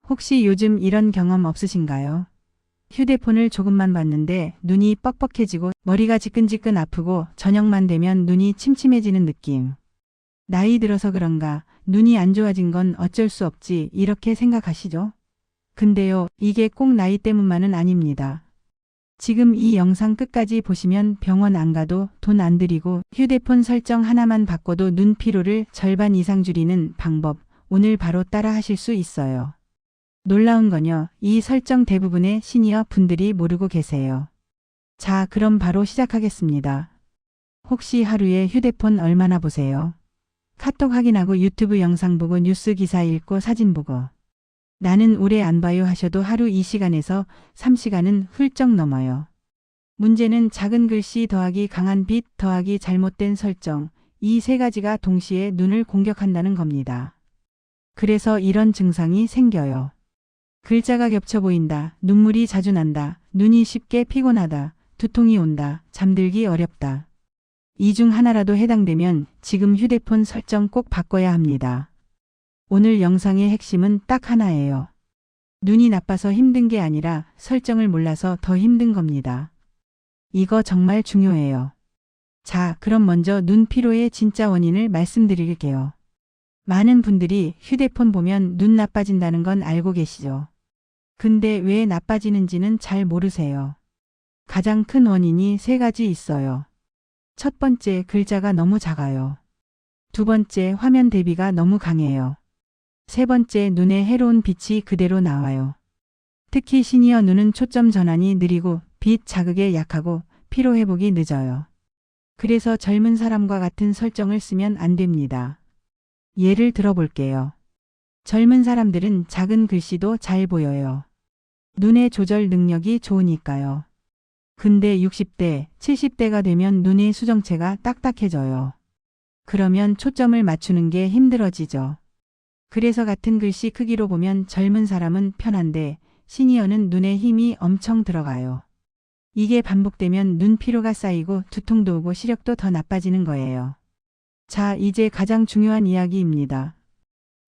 혹시 요즘 이런 경험 없으신가요? 휴대폰을 조금만 봤는데 눈이 뻑뻑해지고 머리가 지끈지끈 아프고 저녁만 되면 눈이 침침해지는 느낌. 나이 들어서 그런가 눈이 안 좋아진 건 어쩔 수 없지 이렇게 생각하시죠? 근데요, 이게 꼭 나이 때문만은 아닙니다. 지금 이 영상 끝까지 보시면 병원 안 가도 돈 안 들이고 휴대폰 설정 하나만 바꿔도 눈 피로를 절반 이상 줄이는 방법 오늘 바로 따라 하실 수 있어요. 놀라운 건요, 이 설정 대부분의 시니어 분들이 모르고 계세요. 자, 그럼 바로 시작하겠습니다. 혹시 하루에 휴대폰 얼마나 보세요? 카톡 확인하고 유튜브 영상 보고 뉴스 기사 읽고 사진 보고. 나는 오래 안 봐요 하셔도 하루 2시간에서 3시간은 훌쩍 넘어요. 문제는 작은 글씨 더하기 강한 빛 더하기 잘못된 설정, 이 세 가지가 동시에 눈을 공격한다는 겁니다. 그래서 이런 증상이 생겨요. 글자가 겹쳐 보인다, 눈물이 자주 난다, 눈이 쉽게 피곤하다, 두통이 온다, 잠들기 어렵다. 이 중 하나라도 해당되면 지금 휴대폰 설정 꼭 바꿔야 합니다. 오늘 영상의 핵심은 딱 하나예요. 눈이 나빠서 힘든 게 아니라 설정을 몰라서 더 힘든 겁니다. 이거 정말 중요해요. 자, 그럼 먼저 눈 피로의 진짜 원인을 말씀드릴게요. 많은 분들이 휴대폰 보면 눈 나빠진다는 건 알고 계시죠? 근데 왜 나빠지는지는 잘 모르세요. 가장 큰 원인이 세 가지 있어요. 첫 번째, 글자가 너무 작아요. 두 번째, 화면 대비가 너무 강해요. 세 번째, 눈에 해로운 빛이 그대로 나와요. 특히 시니어 눈은 초점 전환이 느리고 빛 자극에 약하고 피로 회복이 늦어요. 그래서 젊은 사람과 같은 설정을 쓰면 안 됩니다. 예를 들어 볼게요. 젊은 사람들은 작은 글씨도 잘 보여요. 눈의 조절 능력이 좋으니까요. 근데 60대, 70대가 되면 눈의 수정체가 딱딱해져요. 그러면 초점을 맞추는 게 힘들어지죠. 그래서 같은 글씨 크기로 보면 젊은 사람은 편한데 시니어는 눈에 힘이 엄청 들어가요. 이게 반복되면 눈 피로가 쌓이고 두통도 오고 시력도 더 나빠지는 거예요. 자, 이제 가장 중요한 이야기입니다.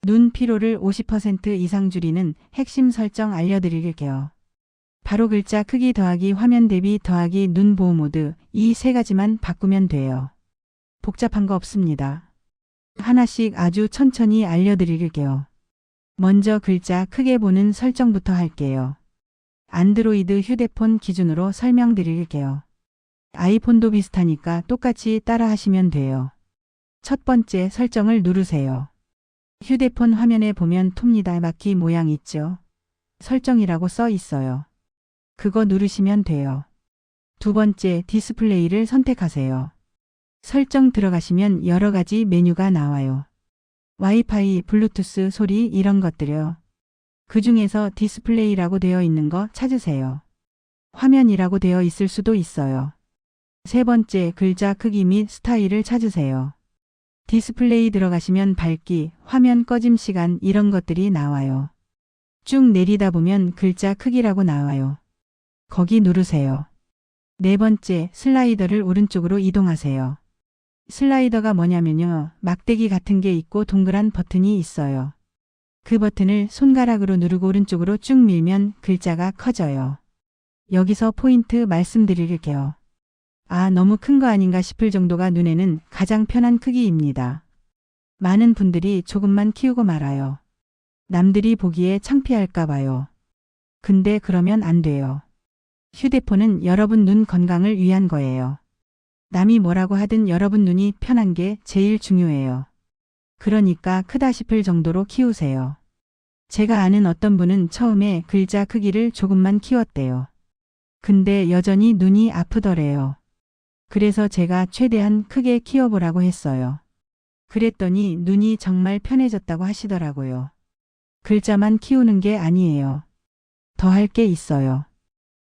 눈 피로를 50% 이상 줄이는 핵심 설정 알려드릴게요. 바로 글자 크기 더하기 화면 대비 더하기 눈 보호 모드, 이 세 가지만 바꾸면 돼요. 복잡한 거 없습니다. 하나씩 아주 천천히 알려드릴게요. 먼저 글자 크게 보는 설정부터 할게요. 안드로이드 휴대폰 기준으로 설명드릴게요. 아이폰도 비슷하니까 똑같이 따라 하시면 돼요. 첫 번째 설정을 누르세요. 휴대폰 화면에 보면 톱니다 마키 모양 있죠? 설정이라고 써 있어요. 그거 누르시면 돼요. 두 번째 디스플레이를 선택하세요. 설정 들어가시면 여러 가지 메뉴가 나와요. 와이파이, 블루투스, 소리 이런 것들요. 그 중에서 디스플레이라고 되어 있는 거 찾으세요. 화면이라고 되어 있을 수도 있어요. 세 번째 글자 크기 및 스타일을 찾으세요. 디스플레이 들어가시면 밝기, 화면 꺼짐 시간 이런 것들이 나와요. 쭉 내리다 보면 글자 크기라고 나와요. 거기 누르세요. 네 번째 슬라이더를 오른쪽으로 이동하세요. 슬라이더가 뭐냐면요, 막대기 같은 게 있고 동그란 버튼이 있어요. 그 버튼을 손가락으로 누르고 오른쪽으로 쭉 밀면 글자가 커져요. 여기서 포인트 말씀드릴게요. 아, 너무 큰 거 아닌가 싶을 정도가 눈에는 가장 편한 크기입니다. 많은 분들이 조금만 키우고 말아요. 남들이 보기에 창피할까 봐요. 근데 그러면 안 돼요. 휴대폰은 여러분 눈 건강을 위한 거예요. 남이 뭐라고 하든 여러분 눈이 편한 게 제일 중요해요. 그러니까 크다 싶을 정도로 키우세요. 제가 아는 어떤 분은 처음에 글자 크기를 조금만 키웠대요. 근데 여전히 눈이 아프더래요. 그래서 제가 최대한 크게 키워보라고 했어요. 그랬더니 눈이 정말 편해졌다고 하시더라고요. 글자만 키우는 게 아니에요. 더 할 게 있어요.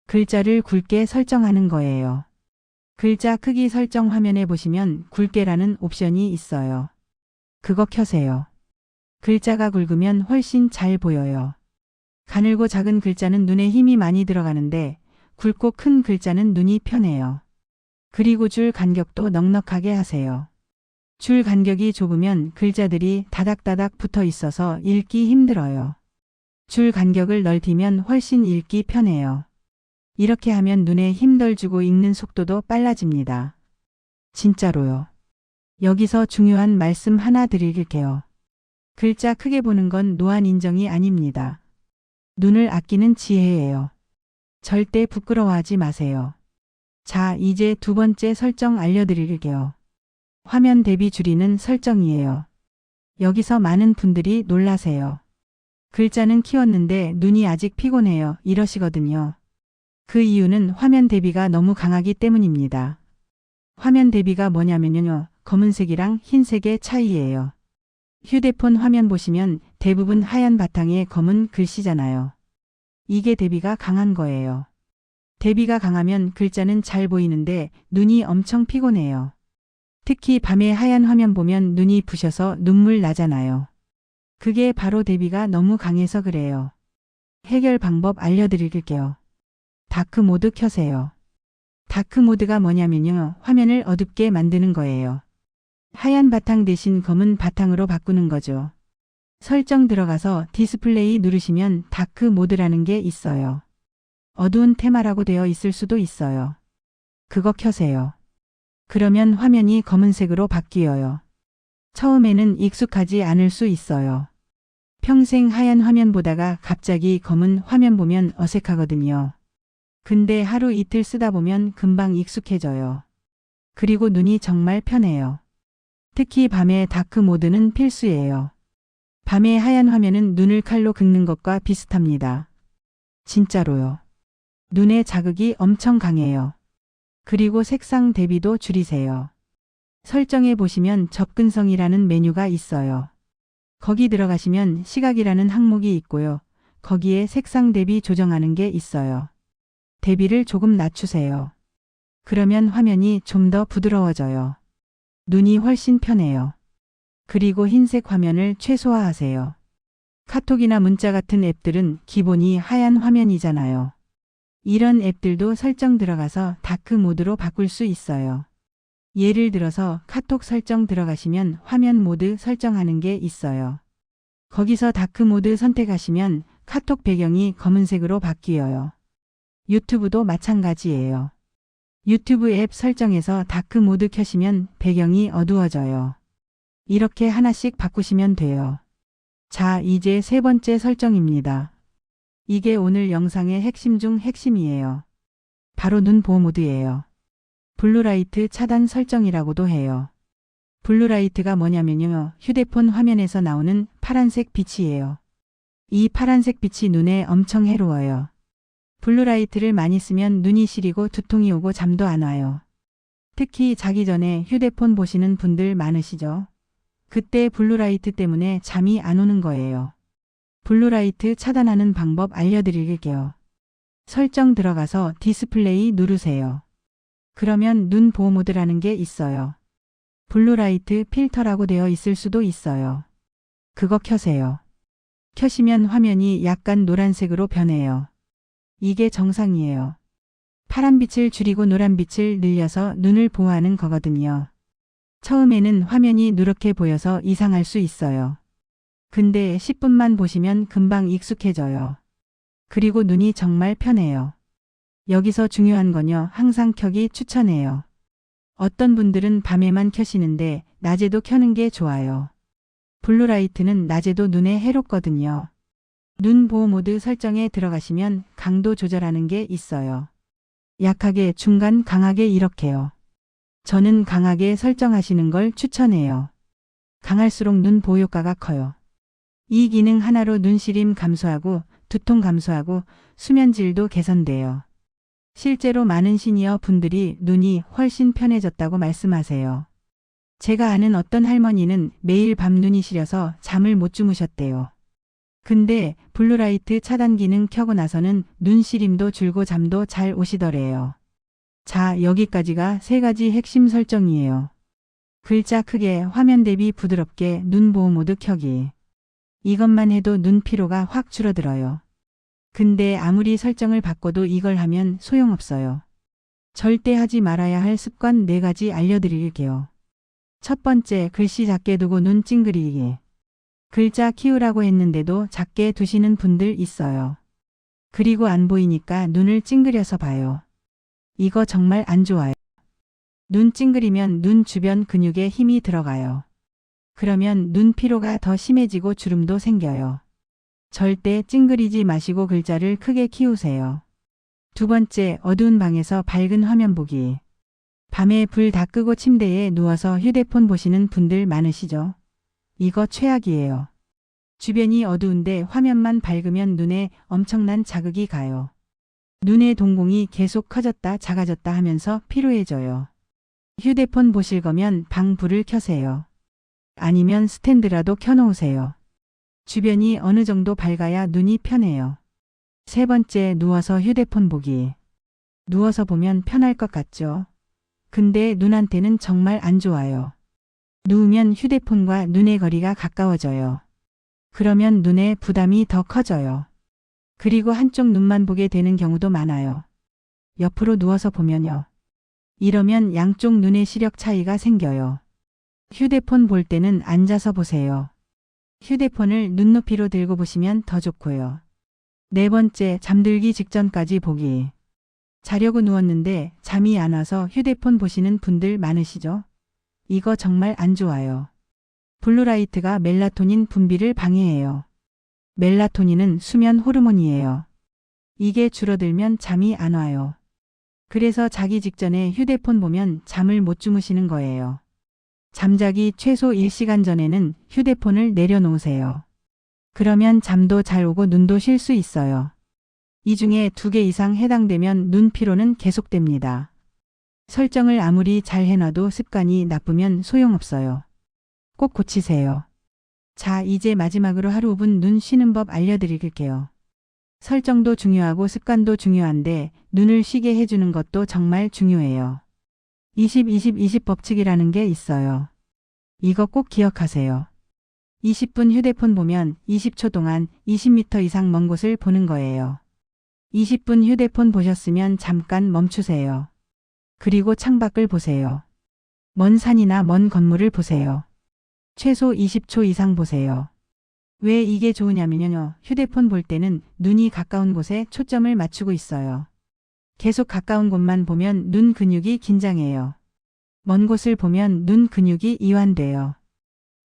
글자를 굵게 설정하는 거예요. 글자 크기 설정 화면에 보시면 굵게라는 옵션이 있어요. 그거 켜세요. 글자가 굵으면 훨씬 잘 보여요. 가늘고 작은 글자는 눈에 힘이 많이 들어가는데 굵고 큰 글자는 눈이 편해요. 그리고 줄 간격도 넉넉하게 하세요. 줄 간격이 좁으면 글자들이 다닥다닥 붙어 있어서 읽기 힘들어요. 줄 간격을 넓히면 훨씬 읽기 편해요. 이렇게 하면 눈에 힘 덜 주고 읽는 속도도 빨라집니다. 진짜로요. 여기서 중요한 말씀 하나 드릴게요. 글자 크게 보는 건 노안 인정이 아닙니다. 눈을 아끼는 지혜예요. 절대 부끄러워하지 마세요. 자, 이제 두 번째 설정 알려드릴게요. 화면 대비 줄이는 설정이에요. 여기서 많은 분들이 놀라세요. 글자는 키웠는데 눈이 아직 피곤해요. 이러시거든요. 그 이유는 화면 대비가 너무 강하기 때문입니다. 화면 대비가 뭐냐면요. 검은색이랑 흰색의 차이예요. 휴대폰 화면 보시면 대부분 하얀 바탕에 검은 글씨잖아요. 이게 대비가 강한 거예요. 대비가 강하면 글자는 잘 보이는데 눈이 엄청 피곤해요. 특히 밤에 하얀 화면 보면 눈이 부셔서 눈물 나잖아요. 그게 바로 대비가 너무 강해서 그래요. 해결 방법 알려드릴게요. 다크 모드 켜세요. 다크 모드가 뭐냐면요. 화면을 어둡게 만드는 거예요. 하얀 바탕 대신 검은 바탕으로 바꾸는 거죠. 설정 들어가서 디스플레이 누르시면 다크 모드라는 게 있어요. 어두운 테마라고 되어 있을 수도 있어요. 그거 켜세요. 그러면 화면이 검은색으로 바뀌어요. 처음에는 익숙하지 않을 수 있어요. 평생 하얀 화면 보다가 갑자기 검은 화면 보면 어색하거든요. 근데 하루 이틀 쓰다 보면 금방 익숙해져요. 그리고 눈이 정말 편해요. 특히 밤에 다크 모드는 필수예요. 밤에 하얀 화면은 눈을 칼로 긁는 것과 비슷합니다. 진짜로요. 눈의 자극이 엄청 강해요. 그리고 색상 대비도 줄이세요. 설정해 보시면 접근성이라는 메뉴가 있어요. 거기 들어가시면 시각이라는 항목이 있고요. 거기에 색상 대비 조정하는 게 있어요. 대비를 조금 낮추세요. 그러면 화면이 좀 더 부드러워져요. 눈이 훨씬 편해요. 그리고 흰색 화면을 최소화하세요. 카톡이나 문자 같은 앱들은 기본이 하얀 화면이잖아요. 이런 앱들도 설정 들어가서 다크 모드로 바꿀 수 있어요. 예를 들어서 카톡 설정 들어가시면 화면 모드 설정하는 게 있어요. 거기서 다크 모드 선택하시면 카톡 배경이 검은색으로 바뀌어요. 유튜브도 마찬가지예요. 유튜브 앱 설정에서 다크 모드 켜시면 배경이 어두워져요. 이렇게 하나씩 바꾸시면 돼요. 자, 이제 세 번째 설정입니다. 이게 오늘 영상의 핵심 중 핵심이에요. 바로 눈 보호 모드예요. 블루라이트 차단 설정이라고도 해요. 블루라이트가 뭐냐면요. 휴대폰 화면에서 나오는 파란색 빛이에요. 이 파란색 빛이 눈에 엄청 해로워요. 블루라이트를 많이 쓰면 눈이 시리고 두통이 오고 잠도 안 와요. 특히 자기 전에 휴대폰 보시는 분들 많으시죠? 그때 블루라이트 때문에 잠이 안 오는 거예요. 블루라이트 차단하는 방법 알려드릴게요. 설정 들어가서 디스플레이 누르세요. 그러면 눈 보호 모드라는 게 있어요. 블루라이트 필터라고 되어 있을 수도 있어요. 그거 켜세요. 켜시면 화면이 약간 노란색으로 변해요. 이게 정상이에요. 파란빛을 줄이고 노란빛을 늘려서 눈을 보호하는 거거든요. 처음에는 화면이 누렇게 보여서 이상할 수 있어요. 근데 10분만 보시면 금방 익숙해져요. 그리고 눈이 정말 편해요. 여기서 중요한 건요. 항상 켜기 추천해요. 어떤 분들은 밤에만 켜시는데 낮에도 켜는 게 좋아요. 블루라이트는 낮에도 눈에 해롭거든요. 눈 보호 모드 설정에 들어가시면 강도 조절하는 게 있어요. 약하게, 중간, 강하게 이렇게요. 저는 강하게 설정하시는 걸 추천해요. 강할수록 눈 보호 효과가 커요. 이 기능 하나로 눈시림 감소하고 두통 감소하고 수면 질도 개선돼요. 실제로 많은 시니어 분들이 눈이 훨씬 편해졌다고 말씀하세요. 제가 아는 어떤 할머니는 매일 밤 눈이 시려서 잠을 못 주무셨대요. 근데 블루라이트 차단 기능 켜고 나서는 눈 시림도 줄고 잠도 잘 오시더래요. 자, 여기까지가 세 가지 핵심 설정이에요. 글자 크게, 화면 대비 부드럽게, 눈 보호 모드 켜기. 이것만 해도 눈 피로가 확 줄어들어요. 근데 아무리 설정을 바꿔도 이걸 하면 소용없어요. 절대 하지 말아야 할 습관 4가지 알려드릴게요. 첫 번째, 글씨 작게 두고 눈 찡그리기. 글자 키우라고 했는데도 작게 두시는 분들 있어요. 그리고 안 보이니까 눈을 찡그려서 봐요. 이거 정말 안 좋아요. 눈 찡그리면 눈 주변 근육에 힘이 들어가요. 그러면 눈 피로가 더 심해지고 주름도 생겨요. 절대 찡그리지 마시고 글자를 크게 키우세요. 두 번째, 어두운 방에서 밝은 화면 보기. 밤에 불 다 끄고 침대에 누워서 휴대폰 보시는 분들 많으시죠? 이거 최악이에요. 주변이 어두운데 화면만 밝으면 눈에 엄청난 자극이 가요. 눈의 동공이 계속 커졌다 작아졌다 하면서 피로해져요. 휴대폰 보실 거면 방 불을 켜세요. 아니면 스탠드라도 켜놓으세요. 주변이 어느 정도 밝아야 눈이 편해요. 세 번째, 누워서 휴대폰 보기. 누워서 보면 편할 것 같죠? 근데 눈한테는 정말 안 좋아요. 누우면 휴대폰과 눈의 거리가 가까워져요. 그러면 눈에 부담이 더 커져요. 그리고 한쪽 눈만 보게 되는 경우도 많아요. 옆으로 누워서 보면요. 이러면 양쪽 눈의 시력 차이가 생겨요. 휴대폰 볼 때는 앉아서 보세요. 휴대폰을 눈높이로 들고 보시면 더 좋고요. 네 번째, 잠들기 직전까지 보기. 자려고 누웠는데 잠이 안 와서 휴대폰 보시는 분들 많으시죠? 이거 정말 안 좋아요. 블루라이트가 멜라토닌 분비를 방해해요. 멜라토닌은 수면 호르몬이에요. 이게 줄어들면 잠이 안 와요. 그래서 자기 직전에 휴대폰 보면 잠을 못 주무시는 거예요. 잠자기 최소 1시간 전에는 휴대폰을 내려놓으세요. 그러면 잠도 잘 오고 눈도 쉴 수 있어요. 이 중에 2개 이상 해당되면 눈 피로는 계속됩니다. 설정을 아무리 잘 해놔도 습관이 나쁘면 소용없어요. 꼭 고치세요. 자, 이제 마지막으로 하루 5분 눈 쉬는 법 알려드릴게요. 설정도 중요하고 습관도 중요한데 눈을 쉬게 해주는 것도 정말 중요해요. 20-20-20 법칙이라는 게 있어요. 이거 꼭 기억하세요. 20분 휴대폰 보면 20초 동안 20m 이상 먼 곳을 보는 거예요. 20분 휴대폰 보셨으면 잠깐 멈추세요. 그리고 창밖을 보세요. 먼 산이나 먼 건물을 보세요. 최소 20초 이상 보세요. 왜 이게 좋으냐면요. 휴대폰 볼 때는 눈이 가까운 곳에 초점을 맞추고 있어요. 계속 가까운 곳만 보면 눈 근육이 긴장해요. 먼 곳을 보면 눈 근육이 이완돼요.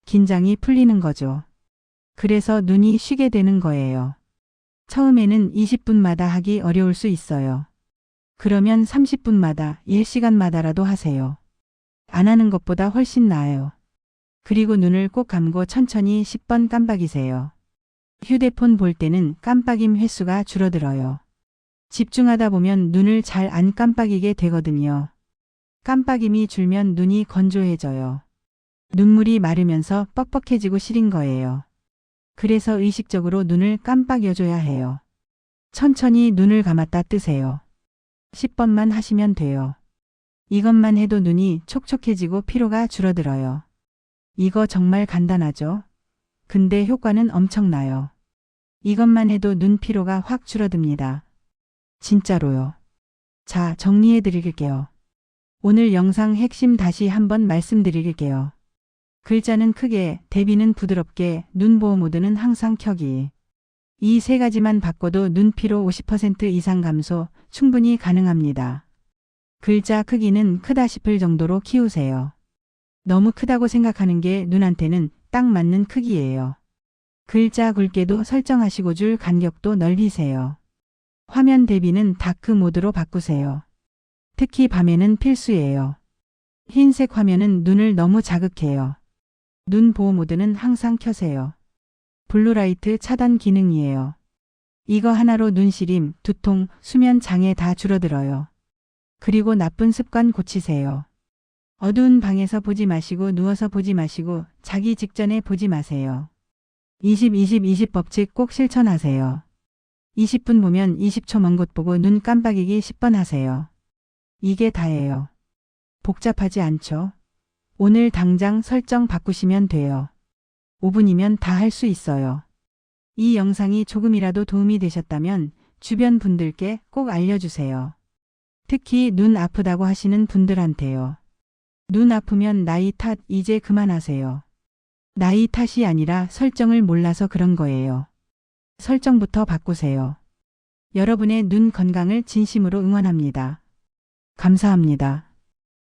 긴장이 풀리는 거죠. 그래서 눈이 쉬게 되는 거예요. 처음에는 20분마다 하기 어려울 수 있어요. 그러면 30분마다 1시간마다라도 하세요. 안 하는 것보다 훨씬 나아요. 그리고 눈을 꼭 감고 천천히 10번 깜빡이세요. 휴대폰 볼 때는 깜빡임 횟수가 줄어들어요. 집중하다 보면 눈을 잘 안 깜빡이게 되거든요. 깜빡임이 줄면 눈이 건조해져요. 눈물이 마르면서 뻑뻑해지고 시린 거예요. 그래서 의식적으로 눈을 깜빡여줘야 해요. 천천히 눈을 감았다 뜨세요. 10번만 하시면 돼요. 이것만 해도 눈이 촉촉해지고 피로가 줄어들어요. 이거 정말 간단하죠? 근데 효과는 엄청나요. 이것만 해도 눈 피로가 확 줄어듭니다. 진짜로요. 자, 정리해 드릴게요. 오늘 영상 핵심 다시 한번 말씀드릴게요. 글자는 크게, 대비는 부드럽게, 눈 보호 모드는 항상 켜기. 이 세 가지만 바꿔도 눈 피로 50% 이상 감소 충분히 가능합니다. 글자 크기는 크다 싶을 정도로 키우세요. 너무 크다고 생각하는 게 눈한테는 딱 맞는 크기예요. 글자 굵게도 설정하시고 줄 간격도 넓히세요. 화면 대비는 다크 모드로 바꾸세요. 특히 밤에는 필수예요. 흰색 화면은 눈을 너무 자극해요. 눈 보호 모드는 항상 켜세요. 블루라이트 차단 기능이에요. 이거 하나로 눈 시림, 두통, 수면 장애 다 줄어들어요. 그리고 나쁜 습관 고치세요. 어두운 방에서 보지 마시고 누워서 보지 마시고 자기 직전에 보지 마세요. 20-20-20 법칙 꼭 실천하세요. 20분 보면 20초 먼 곳 보고 눈 깜빡이기 10번 하세요. 이게 다예요. 복잡하지 않죠? 오늘 당장 설정 바꾸시면 돼요. 5분이면 다 할 수 있어요. 이 영상이 조금이라도 도움이 되셨다면 주변 분들께 꼭 알려주세요. 특히 눈 아프다고 하시는 분들한테요. 눈 아프면 나이 탓 이제 그만하세요. 나이 탓이 아니라 설정을 몰라서 그런 거예요. 설정부터 바꾸세요. 여러분의 눈 건강을 진심으로 응원합니다. 감사합니다.